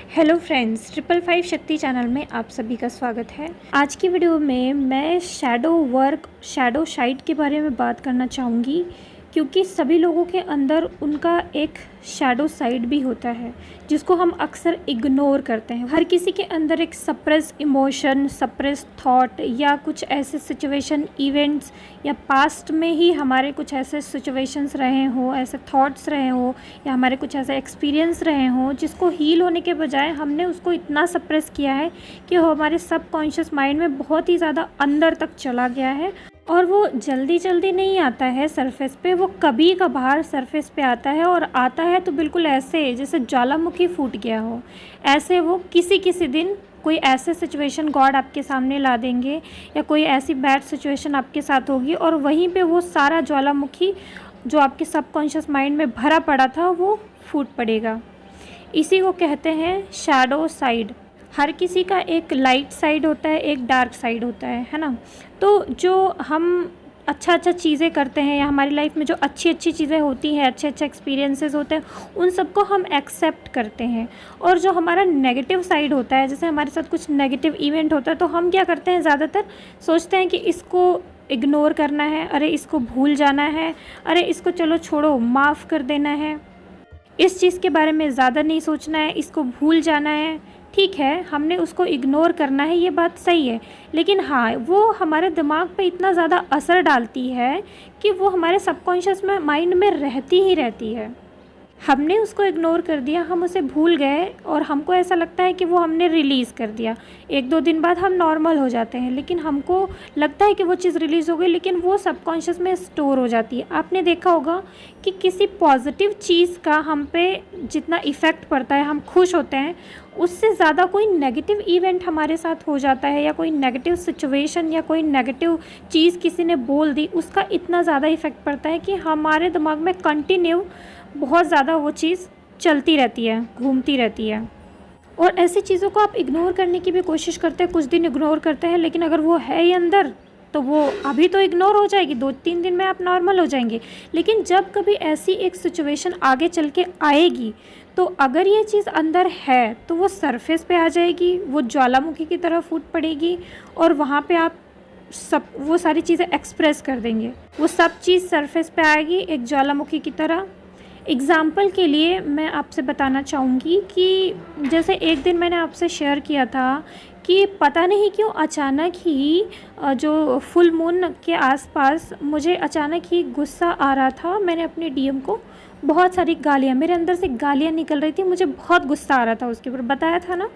Hello friends, 555 शक्ति channel में आप सभी का स्वागत है। आज की वीडियो में मैं शैडो वर्क, शैडो साइड के बारे में बात करना चाहूँगी, क्योंकि सभी लोगों के अंदर उनका एक शैडो साइड भी होता है जिसको हम अक्सर इग्नोर करते हैं। हर किसी के अंदर एक सप्रेस इमोशन, सप्रेस थॉट या कुछ ऐसे सिचुएशन, इवेंट्स या पास्ट में ही हमारे कुछ ऐसे सिचुएशंस रहे हों, ऐसे थॉट्स रहे हों या हमारे कुछ ऐसे एक्सपीरियंस रहे हों जिसको हील होने के बजाय हमने उसको इतना सप्रेस किया है कि वो हमारे सबकॉन्शियस माइंड में बहुत ही ज़्यादा अंदर तक चला गया है। और वो जल्दी जल्दी नहीं आता है सरफेस पे, वो कभी कभार सरफेस पे आता है, और आता है तो बिल्कुल ऐसे जैसे ज्वालामुखी फूट गया हो। ऐसे वो किसी दिन कोई ऐसे सिचुएशन गॉड आपके सामने ला देंगे या कोई ऐसी बैड सिचुएशन आपके साथ होगी और वहीं पे वो सारा ज्वालामुखी जो आपके सबकॉन्शियस माइंड में भरा पड़ा था वो फूट पड़ेगा। इसी को कहते हैं शैडो साइड। हर किसी का एक लाइट साइड होता है, एक डार्क साइड होता है ना। तो जो हम अच्छा चीज़ें करते हैं या हमारी लाइफ में जो अच्छी चीज़ें होती हैं, अच्छे एक्सपीरियंसेस होते हैं, उन सबको हम एक्सेप्ट करते हैं। और जो हमारा नेगेटिव साइड होता है, जैसे हमारे साथ कुछ नेगेटिव इवेंट होता है, तो हम क्या करते हैं, ज़्यादातर सोचते हैं कि इसको इग्नोर करना है, अरे इसको भूल जाना है, अरे इसको चलो छोड़ो, माफ़ कर देना है, इस चीज़ के बारे में ज़्यादा नहीं सोचना है, इसको भूल जाना है। ठीक है, हमने उसको इग्नोर करना है, ये बात सही है, लेकिन हाँ, वो हमारे दिमाग पे इतना ज़्यादा असर डालती है कि वो हमारे सबकॉन्शियस में माइंड में रहती ही रहती है। हमने उसको इग्नोर कर दिया, हम उसे भूल गए और हमको ऐसा लगता है कि वो हमने रिलीज़ कर दिया। 1-2 दिन बाद हम नॉर्मल हो जाते हैं, लेकिन हमको लगता है कि वो चीज़ रिलीज़ हो गई, लेकिन वो सबकॉन्शियस में स्टोर हो जाती है। आपने देखा होगा कि किसी पॉजिटिव चीज़ का हम पे जितना इफ़ेक्ट पड़ता है, हम खुश होते हैं, उससे ज़्यादा कोई नेगेटिव इवेंट हमारे साथ हो जाता है या कोई नेगेटिव सिचुएशन या कोई नेगेटिव चीज़ किसी ने बोल दी, उसका इतना ज़्यादा इफ़ेक्ट पड़ता है कि हमारे दिमाग में कंटिन्यू बहुत ज़्यादा वो चीज़ चलती रहती है, घूमती रहती है। और ऐसी चीज़ों को आप इग्नोर करने की भी कोशिश करते हैं, कुछ दिन इग्नोर करते हैं, लेकिन अगर वो है ही अंदर तो वो अभी तो इग्नोर हो जाएगी, 2-3 दिन में आप नॉर्मल हो जाएंगे। लेकिन जब कभी ऐसी एक सिचुएशन आगे चल के आएगी, तो अगर ये चीज़ अंदर है तो वो सरफेस पे आ जाएगी, वो ज्वालामुखी की तरह फूट पड़ेगी और वहाँ पे आप सब वो सारी चीज़ें एक्सप्रेस कर देंगे। वो सब चीज़ सरफेस पे आएगी एक ज्वालामुखी की तरह। एग्ज़ाम्पल के लिए मैं आपसे बताना चाहूँगी कि जैसे एक दिन मैंने आपसे शेयर किया था कि पता नहीं क्यों अचानक ही जो फुल मून के आसपास मुझे अचानक ही गुस्सा आ रहा था। मैंने अपने डीएम को बहुत सारी गालियाँ, मेरे अंदर से गालियाँ निकल रही थी, मुझे बहुत गुस्सा आ रहा था उसके ऊपर। बताया था ना,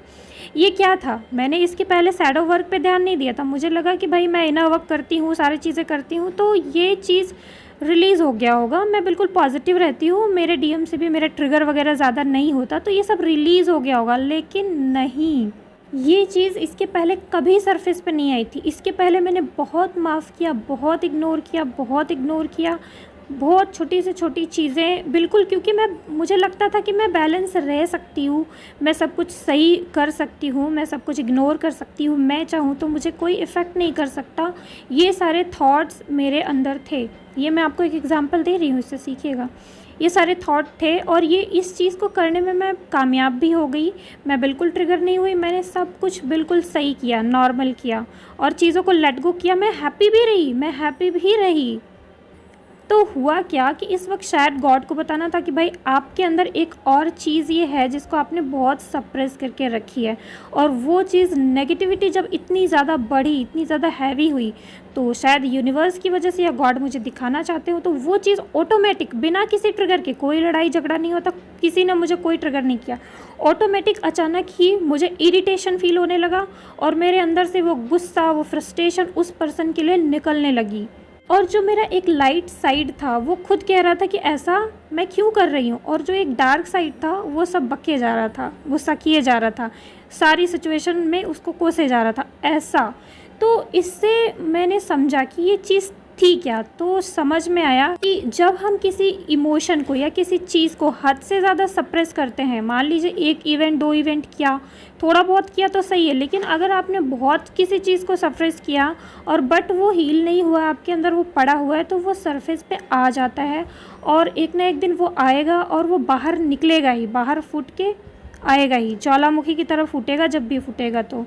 ये क्या था, मैंने इसके पहले शैडो वर्क पे ध्यान नहीं दिया था। मुझे लगा कि भाई मैं इनर वर्क करती हूँ, सारी चीज़ें करती हूँ, तो ये चीज़ रिलीज़ हो गया होगा, मैं बिल्कुल पॉजिटिव रहती हूँ, मेरे डीएम से भी मेरा ट्रिगर वगैरह ज़्यादा नहीं होता, तो ये सब रिलीज़ हो गया होगा। लेकिन नहीं, ये चीज़ इसके पहले कभी सरफेस पे नहीं आई थी। इसके पहले मैंने बहुत माफ़ किया, बहुत इग्नोर किया, बहुत छोटी से छोटी चीज़ें बिल्कुल, क्योंकि मुझे लगता था कि मैं बैलेंस रह सकती हूँ, मैं सब कुछ सही कर सकती हूँ, मैं सब कुछ इग्नोर कर सकती हूँ, मैं चाहूँ तो मुझे कोई इफ़ेक्ट नहीं कर सकता। ये सारे थॉट्स मेरे अंदर थे। ये मैं आपको एक एग्जांपल दे रही हूँ, इससे सीखिएगा। ये सारे थॉट थे और ये इस चीज़ को करने में मैं कामयाब भी हो गई। मैं बिल्कुल ट्रिगर नहीं हुई, मैंने सब कुछ बिल्कुल सही किया, नॉर्मल किया और चीज़ों को लेट गो किया। मैं हैप्पी भी रही। तो हुआ क्या कि इस वक्त शायद गॉड को बताना था कि भाई आपके अंदर एक और चीज़ ये है जिसको आपने बहुत सप्रेस करके रखी है, और वो चीज़ नेगेटिविटी जब इतनी ज़्यादा बढ़ी, इतनी ज़्यादा हैवी हुई, तो शायद यूनिवर्स की वजह से या गॉड मुझे दिखाना चाहते हो, तो वो चीज़ ऑटोमेटिक बिना किसी ट्रिगर के, कोई लड़ाई झगड़ा नहीं होता, किसी ने मुझे कोई ट्रिगर नहीं किया, ऑटोमेटिक अचानक ही मुझे इरिटेशन फील होने लगा और मेरे अंदर से वो गुस्सा, वो फ्रस्ट्रेशन उस पर्सन के लिए निकलने लगी। और जो मेरा एक लाइट साइड था वो खुद कह रहा था कि ऐसा मैं क्यों कर रही हूँ, और जो एक डार्क साइड था वो सब बके जा रहा था, गुस्सा किए जा रहा था, सारी सिचुएशन में उसको कोसे जा रहा था ऐसा। तो इससे मैंने समझा कि ये चीज़ थी क्या। तो समझ में आया कि जब हम किसी इमोशन को या किसी चीज़ को हद से ज़्यादा सप्रेस करते हैं, मान लीजिए 1 इवेंट 2 इवेंट किया, थोड़ा बहुत किया तो सही है, लेकिन अगर आपने बहुत किसी चीज़ को सप्रेस किया और बट वो हील नहीं हुआ, आपके अंदर वो पड़ा हुआ है, तो वो सरफेस पे आ जाता है और एक ना एक दिन वो आएगा और वो बाहर निकलेगा ही, बाहर फूट के आएगा ही, ज्वालामुखी की तरह फूटेगा जब भी फूटेगा। तो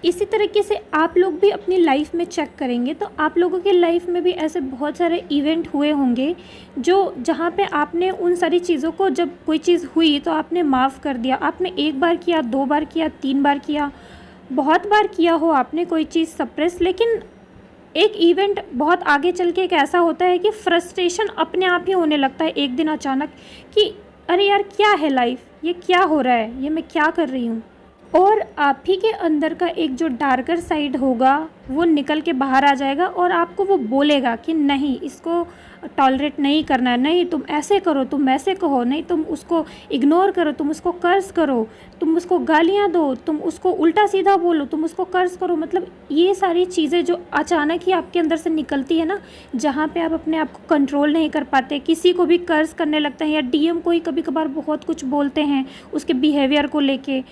इसी तरीके से आप लोग भी अपनी लाइफ में चेक करेंगे तो आप लोगों की लाइफ में भी ऐसे बहुत सारे इवेंट हुए होंगे जो जहाँ पे आपने उन सारी चीज़ों को, जब कोई चीज़ हुई तो आपने माफ़ कर दिया। आपने एक बार किया, 2 बार किया, 3 बार किया, बहुत बार किया हो आपने कोई चीज़ सप्रेस, लेकिन एक इवेंट बहुत आगे चल के एक ऐसा होता है कि फ्रस्ट्रेशन अपने आप ही होने लगता है एक दिन अचानक कि अरे यार क्या है लाइफ, ये क्या हो रहा है, ये मैं क्या कर रही हूँ। और आप ही के अंदर का एक जो डार्कर साइड होगा वो निकल के बाहर आ जाएगा और आपको वो बोलेगा कि नहीं, इसको टॉलरेट नहीं करना है, नहीं तुम ऐसे करो, तुम ऐसे कहो, नहीं तुम उसको इग्नोर करो, तुम उसको कर्ज करो, तुम उसको गालियाँ दो, तुम उसको उल्टा सीधा बोलो, तुम उसको कर्ज करो। मतलब ये सारी चीज़ें जो अचानक ही आपके अंदर से निकलती है ना, जहाँ पे आप अपने आप को कंट्रोल नहीं कर पाते, किसी को भी कर्ज करने लगते हैं, या डीएम को ही कभी कभार बहुत कुछ बोलते हैं उसके बिहेवियर को लेके,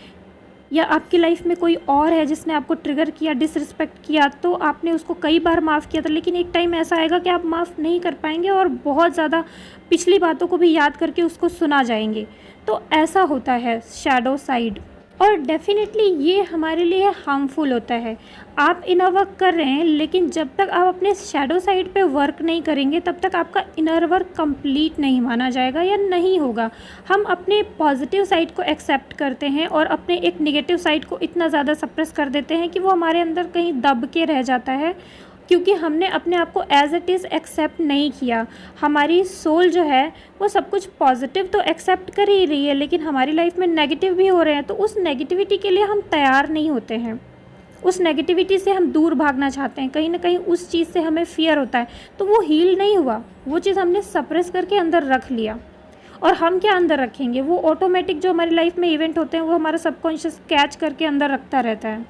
या आपकी लाइफ में कोई और है जिसने आपको ट्रिगर किया, डिसरिस्पेक्ट किया, तो आपने उसको कई बार माफ़ किया था, लेकिन एक टाइम ऐसा आएगा कि आप माफ़ नहीं कर पाएंगे और बहुत ज़्यादा पिछली बातों को भी याद करके उसको सुना जाएंगे। तो ऐसा होता है शैडो साइड, और डेफिनेटली ये हमारे लिए हार्मफुल होता है। आप इनर वर्क कर रहे हैं, लेकिन जब तक आप अपने शैडो साइड पे वर्क नहीं करेंगे तब तक आपका इनर वर्क कंप्लीट नहीं माना जाएगा या नहीं होगा। हम अपने पॉजिटिव साइड को एक्सेप्ट करते हैं और अपने एक नेगेटिव साइड को इतना ज़्यादा सप्रेस कर देते हैं कि वो हमारे अंदर कहीं दब के रह जाता है, क्योंकि हमने अपने आप को एज इट इज़ एक्सेप्ट नहीं किया। हमारी सोल जो है वो सब कुछ पॉजिटिव तो एक्सेप्ट कर ही रही है, लेकिन हमारी लाइफ में नेगेटिव भी हो रहे हैं, तो उस नेगेटिविटी के लिए हम तैयार नहीं होते हैं। उस नेगेटिविटी से हम दूर भागना चाहते हैं, कहीं ना कहीं उस चीज़ से हमें फियर होता है, तो वो हील नहीं हुआ, वो चीज़ हमने सप्रेस करके अंदर रख लिया। और हम क्या अंदर रखेंगे, वो ऑटोमेटिक जो हमारी लाइफ में इवेंट होते हैं वो हमारा सबकॉन्शियस कैच करके अंदर रखता रहता है।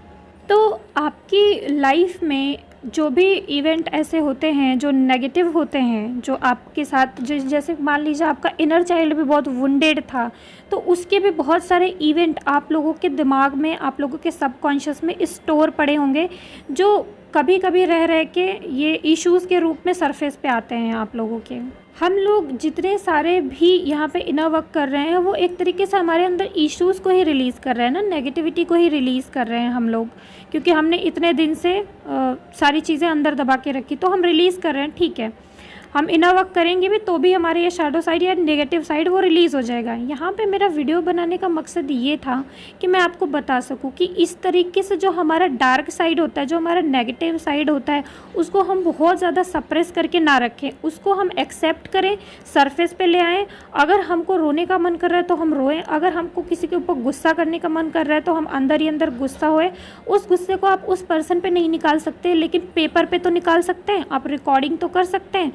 तो आपकी लाइफ में जो भी इवेंट ऐसे होते हैं जो नेगेटिव होते हैं, जो आपके साथ, जो जैसे मान लीजिए आपका इनर चाइल्ड भी बहुत वुंडेड था, तो उसके भी बहुत सारे इवेंट आप लोगों के दिमाग में, आप लोगों के सबकॉन्शियस में स्टोर पड़े होंगे, जो कभी कभी रह रह के ये इश्यूज़ के रूप में सरफेस पे आते हैं आप लोगों के। हम लोग जितने सारे भी यहाँ पे इनर वर्क कर रहे हैं वो एक तरीके से हमारे अंदर इश्यूज़ को ही रिलीज़ कर रहे हैं ना, नेगेटिविटी को ही रिलीज़ कर रहे हैं हम लोग, क्योंकि हमने इतने दिन से सारी चीज़ें अंदर दबा के रखी, तो हम रिलीज़ कर रहे हैं। ठीक है, हम इनर वर्क करेंगे भी तो भी हमारे ये शैडो साइड या नेगेटिव साइड वो रिलीज़ हो जाएगा। यहाँ पे मेरा वीडियो बनाने का मकसद ये था कि मैं आपको बता सकूँ कि इस तरीके से जो हमारा डार्क साइड होता है, जो हमारा नेगेटिव साइड होता है, उसको हम बहुत ज़्यादा सप्रेस करके ना रखें, उसको हम एक्सेप्ट करें, सरफेस पे ले आएँ। अगर हमको रोने का मन कर रहा है तो हम रोएं, अगर हमको किसी के ऊपर गुस्सा करने का मन कर रहा है तो हम अंदर ही अंदर गुस्सा होए। उस गुस्से को आप उस पर्सन पे नहीं निकाल सकते, लेकिन पेपर पे तो निकाल सकते हैं, आप रिकॉर्डिंग तो कर सकते हैं।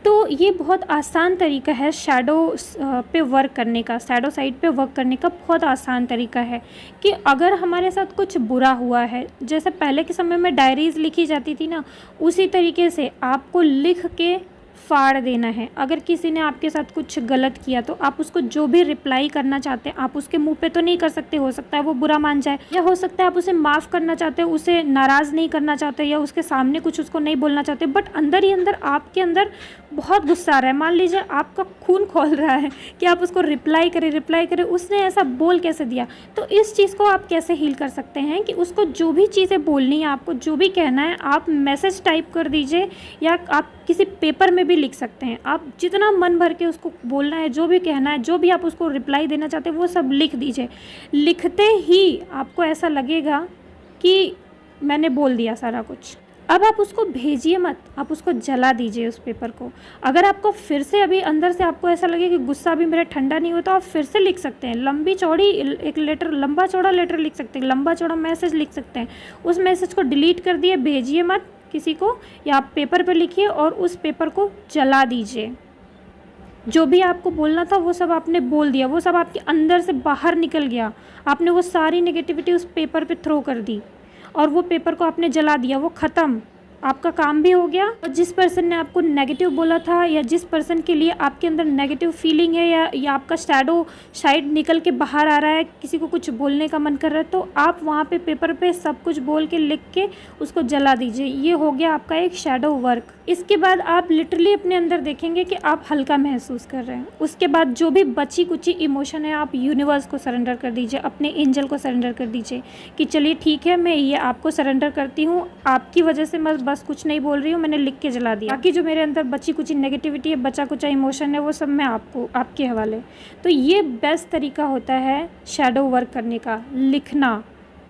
तो ये बहुत आसान तरीका है शैडो पे वर्क करने का, शैडो साइड पे वर्क करने का बहुत आसान तरीका है कि अगर हमारे साथ कुछ बुरा हुआ है, जैसे पहले के समय में डायरीज़ लिखी जाती थी ना, उसी तरीके से आपको लिख के फाड़ देना है। अगर किसी ने आपके साथ कुछ गलत किया तो आप उसको जो भी रिप्लाई करना चाहते हैं आप उसके मुंह पे तो नहीं कर सकते, हो सकता है वो बुरा मान जाए, या हो सकता है आप उसे माफ़ करना चाहते हो, उसे नाराज़ नहीं करना चाहते, या उसके सामने कुछ उसको नहीं बोलना चाहते, बट अंदर ही अंदर आपके अंदर बहुत गुस्सा आ रहा है। मान लीजिए आपका खून खौल रहा है कि आप उसको रिप्लाई करें, उसने ऐसा बोल कैसे दिया। तो इस चीज़ को आप कैसे हील कर सकते हैं कि उसको जो भी चीज़ें बोलनी है, आपको जो भी कहना है, आप मैसेज टाइप कर दीजिए या आप किसी पेपर में भी लिख सकते हैं। आप जितना मन भर के उसको बोलना है, जो भी कहना है, जो भी आप उसको रिप्लाई देना चाहते हैं, वो सब लिख दीजिए। लिखते ही आपको ऐसा लगेगा कि मैंने बोल दिया सारा कुछ। अब आप उसको भेजिए मत, आप उसको जला दीजिए उस पेपर को। अगर आपको फिर से अभी अंदर से आपको ऐसा लगे कि गुस्सा भी मेरा ठंडा नहीं होता, आप फिर से लिख सकते हैं, लंबी चौड़ी एक लेटर, लंबा चौड़ा लेटर लिख सकते हैं, लंबा चौड़ा मैसेज लिख सकते हैं। उस मैसेज को डिलीट कर दिए, भेजिए मत किसी को, या आप पेपर पर लिखिए और उस पेपर को जला दीजिए। जो भी आपको बोलना था वो सब आपने बोल दिया, वो सब आपके अंदर से बाहर निकल गया, आपने वो सारी नेगेटिविटी उस पेपर पे थ्रो कर दी और वो पेपर को आपने जला दिया, वो ख़त्म। आपका काम भी हो गया। और जिस पर्सन ने आपको नेगेटिव बोला था या जिस पर्सन के लिए आपके अंदर नेगेटिव फीलिंग है या आपका शैडो साइड निकल के बाहर आ रहा है, किसी को कुछ बोलने का मन कर रहा है, तो आप वहाँ पे पेपर पे सब कुछ बोल के लिख के उसको जला दीजिए। ये हो गया आपका एक शैडो वर्क। इसके बाद आप लिटरली अपने अंदर देखेंगे कि आप हल्का महसूस कर रहे हैं। उसके बाद जो भी बची कुची इमोशन है आप यूनिवर्स को सरेंडर कर दीजिए, अपने एंजल को सरेंडर कर दीजिए कि चलिए ठीक है, मैं ये आपको सरेंडर करती हूँ, आपकी वजह से मैं बस कुछ नहीं बोल रही हूँ, मैंने लिख के जला दिया। बाकी जो मेरे अंदर बची कुची नेगेटिविटी है, बचा कुचा इमोशन है, वो सब मैं आपके हवाले। तो ये बेस्ट तरीका होता है शैडो वर्क करने का, लिखना।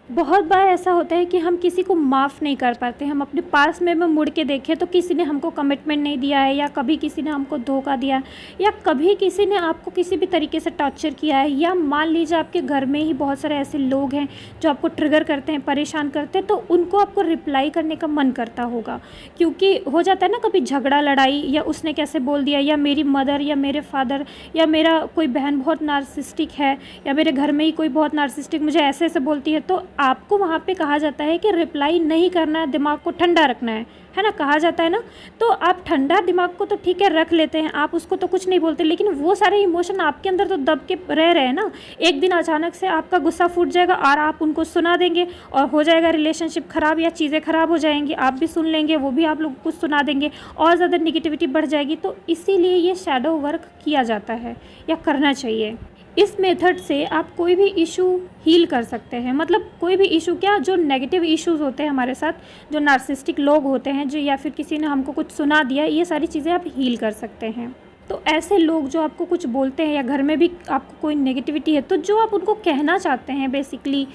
बहुत बार ऐसा होता है कि हम किसी को माफ़ नहीं कर पाते। हम अपने पास में मुड़ के देखें तो किसी ने हमको कमिटमेंट नहीं दिया है, या कभी किसी ने हमको धोखा दिया है, या कभी किसी ने आपको किसी भी तरीके से टॉर्चर किया है, या मान लीजिए आपके घर में ही बहुत सारे ऐसे लोग हैं जो आपको ट्रिगर करते हैं, परेशान करते हैं, तो उनको आपको रिप्लाई करने का मन करता होगा। क्योंकि हो जाता है ना कभी झगड़ा लड़ाई, या उसने कैसे बोल दिया, या मेरी मदर या मेरे फादर या मेरा कोई बहन बहुत नार्सिसिस्टिक है, या मेरे घर में ही कोई बहुत नार्सिसिस्टिक मुझे ऐसे ऐसे बोलती है। तो आपको वहाँ पे कहा जाता है कि रिप्लाई नहीं करना है, दिमाग को ठंडा रखना है ना, कहा जाता है ना। तो आप ठंडा दिमाग को तो ठीक है रख लेते हैं, आप उसको तो कुछ नहीं बोलते, लेकिन वो सारे इमोशन आपके अंदर तो दब के रह रहे हैं ना। एक दिन अचानक से आपका गुस्सा फूट जाएगा और आप उनको सुना देंगे और हो जाएगा रिलेशनशिप ख़राब, या चीज़ें ख़राब हो जाएंगी, आप भी सुन लेंगे, वो भी आप लोग कुछ सुना देंगे और ज़्यादा निगेटिविटी बढ़ जाएगी। तो इसीलिए ये शैडो वर्क किया जाता है या करना चाहिए। इस मेथड से आप कोई भी इशू हील कर सकते हैं। मतलब कोई भी इशू क्या, जो नेगेटिव इश्यूज़ होते हैं हमारे साथ, जो नार्सिसिस्टिक लोग होते हैं, जो या फिर किसी ने हमको कुछ सुना दिया, ये सारी चीज़ें आप हील कर सकते हैं। तो ऐसे लोग जो आपको कुछ बोलते हैं, या घर में भी आपको कोई नेगेटिविटी है, तो जो आप उनको कहना चाहते हैं बेसिकली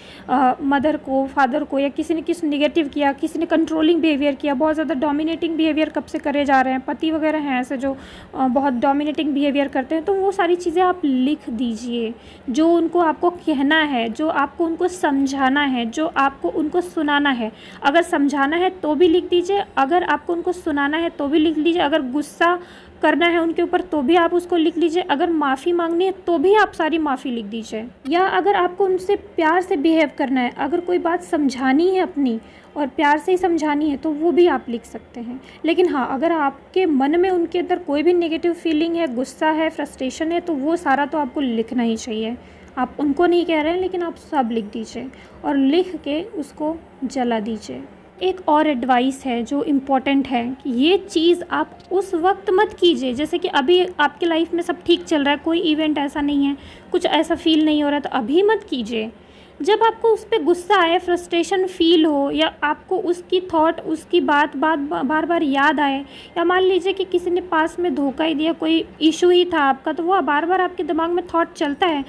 मदर को, फादर को, या किसी ने किसी नेगेटिव किया, किसी ने कंट्रोलिंग बिहेवियर किया, बहुत ज़्यादा डोमिनेटिंग बिहेवियर कब से करे जा रहे हैं, पति वगैरह हैं ऐसे जो बहुत डोमिनेटिंग बिहेवियर करते हैं, तो वो सारी चीज़ें आप लिख दीजिए। जो उनको आपको कहना है, जो आपको उनको समझाना है, जो आपको उनको सुनाना है। अगर समझाना है तो भी लिख दीजिए, अगर आपको उनको सुनाना है तो भी लिख लीजिए, अगर गुस्सा करना है उनके ऊपर तो भी आप उसको लिख लीजिए, अगर माफ़ी मांगनी है तो भी आप सारी माफ़ी लिख दीजिए, या अगर आपको उनसे प्यार से बिहेव करना है, अगर कोई बात समझानी है अपनी और प्यार से ही समझानी है, तो वो भी आप लिख सकते हैं। लेकिन हाँ, अगर आपके मन में उनके अंदर कोई भी नेगेटिव फीलिंग है, गुस्सा है, फ्रस्ट्रेशन है, तो वो सारा तो आपको लिखना ही चाहिए। आप उनको नहीं कह रहे हैं, लेकिन आप सब लिख दीजिए और लिख के उसको जला दीजिए। एक और एडवाइस है जो इम्पॉर्टेंट है कि ये चीज़ आप उस वक्त मत कीजिए, जैसे कि अभी आपके लाइफ में सब ठीक चल रहा है, कोई इवेंट ऐसा नहीं है, कुछ ऐसा फील नहीं हो रहा, तो अभी मत कीजिए। जब आपको उस पर गुस्सा आए, फ्रस्ट्रेशन फील हो, या आपको उसकी थॉट, उसकी बात बार बार याद आए, या मान लीजिए कि किसी ने पास में धोखा ही दिया, कोई इशू ही था आपका, तो वो बार बार आपके दिमाग में थॉट चलता है,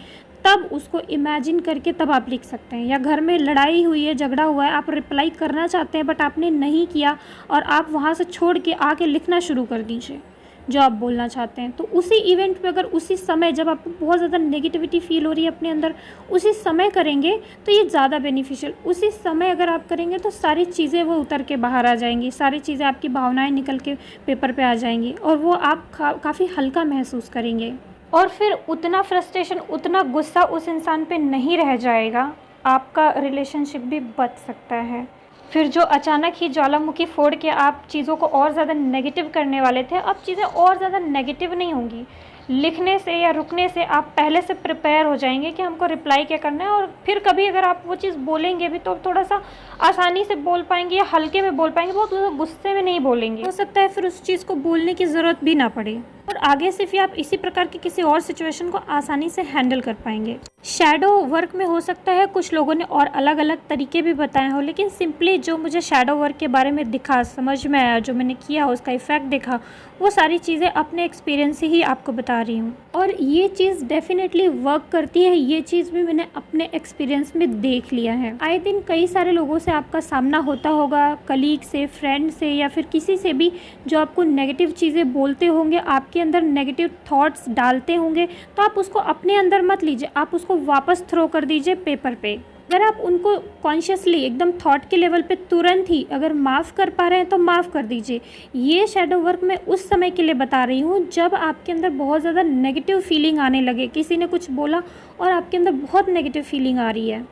तब उसको इमेजिन करके तब आप लिख सकते हैं। या घर में लड़ाई हुई है, झगड़ा हुआ है, आप रिप्लाई करना चाहते हैं बट आपने नहीं किया, और आप वहाँ से छोड़ के आके लिखना शुरू कर दीजिए जो आप बोलना चाहते हैं। तो उसी इवेंट पे अगर उसी समय जब आपको बहुत ज़्यादा नेगेटिविटी फील हो रही है अपने अंदर, उसी समय करेंगे तो ये ज़्यादा बेनिफिशियल। उसी समय अगर आप करेंगे तो सारी चीज़ें वो उतर के बाहर आ जाएंगी, सारी चीज़ें आपकी भावनाएँ निकल के पेपर पर आ जाएंगी, और वो आप काफ़ी हल्का महसूस करेंगे। और फिर उतना फ्रस्ट्रेशन, उतना गुस्सा उस इंसान पे नहीं रह जाएगा, आपका रिलेशनशिप भी बच सकता है। फिर जो अचानक ही ज्वालामुखी फोड़ के आप चीज़ों को और ज़्यादा नेगेटिव करने वाले थे, अब चीज़ें और ज़्यादा नेगेटिव नहीं होंगी। लिखने से या रुकने से आप पहले से प्रिपेयर हो जाएंगे कि हमको रिप्लाई क्या करना है, और फिर कभी अगर आप वो चीज़ बोलेंगे भी तो थोड़ा सा आसानी से बोल पाएंगे या हल्के में बोल पाएंगे, बहुत गुस्से में नहीं बोलेंगे। हो सकता है फिर उस चीज़ को बोलने की ज़रूरत भी ना पड़े, और आगे से फिर आप इसी प्रकार की किसी और सिचुएशन को आसानी से हैंडल कर पाएंगे। शैडो वर्क में हो सकता है कुछ लोगों ने और अलग अलग तरीके भी बताए हो, लेकिन सिंपली जो मुझे शैडो वर्क के बारे में दिखा, समझ में आया, जो मैंने किया, उसका इफ़ेक्ट देखा, वो सारी चीज़ें अपने एक्सपीरियंस से ही आपको बता रही हूँ। और ये चीज़ डेफिनेटली वर्क करती है, ये चीज़ भी मैंने अपने एक्सपीरियंस में देख लिया है। आए दिन कई सारे लोगों से आपका सामना होता होगा, कलीग से, फ्रेंड से, या फिर किसी से भी जो आपको नेगेटिव चीज़ें बोलते होंगे, आपके अंदर नेगेटिव थॉट्स डालते होंगे, तो आप उसको अपने अंदर मत लीजिए, आप उसको वापस थ्रो कर दीजिए पेपर पे। अगर आप उनको कॉन्शियसली एकदम थॉट के लेवल पे तुरंत ही अगर माफ़ कर पा रहे हैं तो माफ़ कर दीजिए। ये शैडो वर्क मैं उस समय के लिए बता रही हूँ जब आपके अंदर बहुत ज़्यादा नेगेटिव फीलिंग आने लगे, किसी ने कुछ बोला और आपके अंदर बहुत नेगेटिव फीलिंग आ रही है,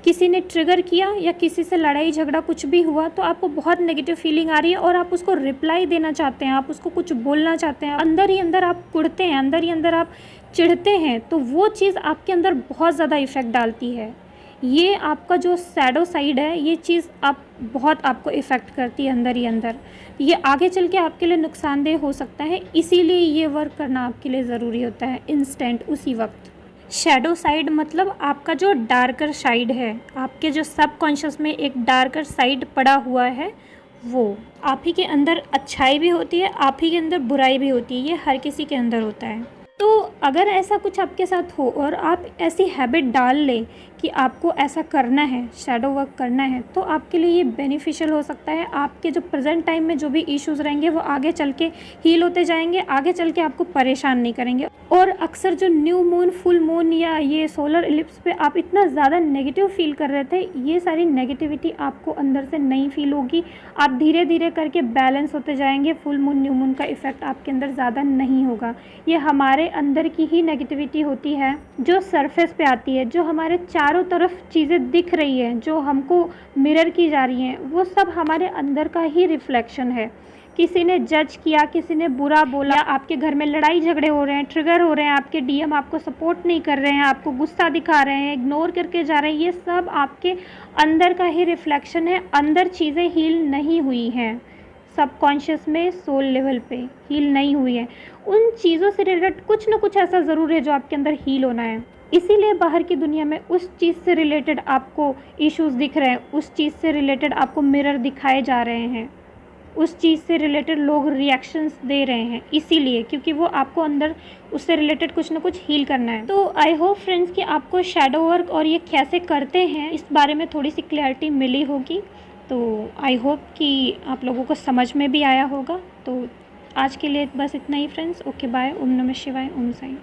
किसी ने ट्रिगर किया या किसी से लड़ाई झगड़ा कुछ भी हुआ तो आपको बहुत नेगेटिव फीलिंग आ रही है और आप उसको रिप्लाई देना चाहते हैं, आप उसको कुछ बोलना चाहते हैं, अंदर ही अंदर आप कुढ़ते हैं, अंदर ही अंदर आप चिढ़ते हैं, तो वो चीज़ आपके अंदर बहुत ज़्यादा इफ़ेक्ट डालती है। ये आपका जो शैडो साइड है, ये चीज़ बहुत आपको इफ़ेक्ट करती है अंदर ही अंदर। ये आगे चल के आपके लिए नुकसानदेह हो सकता है, इसीलिए ये वर्क करना आपके लिए ज़रूरी होता है इंस्टेंट, उसी वक्त। शैडो साइड मतलब आपका जो डार्कर साइड है, आपके जो सबकॉन्शियस में एक डार्कर साइड पड़ा हुआ है, वो आप ही के अंदर अच्छाई भी होती है, आप ही के अंदर बुराई भी होती है, ये हर किसी के अंदर होता है। तो अगर ऐसा कुछ आपके साथ हो और आप ऐसी हैबिट डाल लें कि आपको ऐसा करना है, शैडो वर्क करना है, तो आपके लिए ये बेनिफिशियल हो सकता है। आपके जो प्रेजेंट टाइम में जो भी इश्यूज़ रहेंगे वो आगे चल के हील होते जाएंगे, आगे चल के आपको परेशान नहीं करेंगे। और अक्सर जो न्यू मून, फुल मून या ये सोलर इलिप्स पे आप इतना ज़्यादा नेगेटिव फील कर रहे थे, ये सारी नेगेटिविटी आपको अंदर से नहीं फील होगी। आप धीरे धीरे करके बैलेंस होते जाएंगे। फुल मून, न्यू मून का इफ़ेक्ट आपके अंदर ज़्यादा नहीं होगा। ये हमारे अंदर की ही नेगेटिविटी होती है जो सरफेस पे आती है, जो हमारे चारों तरफ चीज़ें दिख रही हैं, जो हमको मिरर की जा रही हैं, वो सब हमारे अंदर का ही रिफ्लेक्शन है। किसी ने जज किया, किसी ने बुरा बोला, आपके घर में लड़ाई झगड़े हो रहे हैं, ट्रिगर हो रहे हैं, आपके डीएम आपको सपोर्ट नहीं कर रहे हैं, आपको गुस्सा दिखा रहे हैं, इग्नोर करके जा रहे हैं, ये सब आपके अंदर का ही रिफ्लेक्शन है। अंदर चीज़ें हील नहीं हुई हैं, सबकॉन्शियस में सोल लेवल पे हील नहीं हुई है। उन चीज़ों से रिलेटेड कुछ ना कुछ ऐसा ज़रूर है जो आपके अंदर हील होना है। इसीलिए बाहर की दुनिया में उस चीज़ से रिलेटेड आपको इश्यूज़ दिख रहे हैं, उस चीज़ से रिलेटेड आपको मिरर दिखाए जा रहे हैं, उस चीज़ से रिलेटेड लोग रिएक्शंस दे रहे हैं, इसीलिए क्योंकि वो आपको अंदर उससे रिलेटेड कुछ ना कुछ हील करना है। तो आई होप फ्रेंड्स कि आपको शैडो वर्क और ये कैसे करते हैं इस बारे में थोड़ी सी क्लैरिटी मिली होगी। तो आई होप कि आप लोगों को समझ में भी आया होगा। तो आज के लिए बस इतना ही फ्रेंड्स। Okay bye. ओम नमः शिवाय। ओम साईं।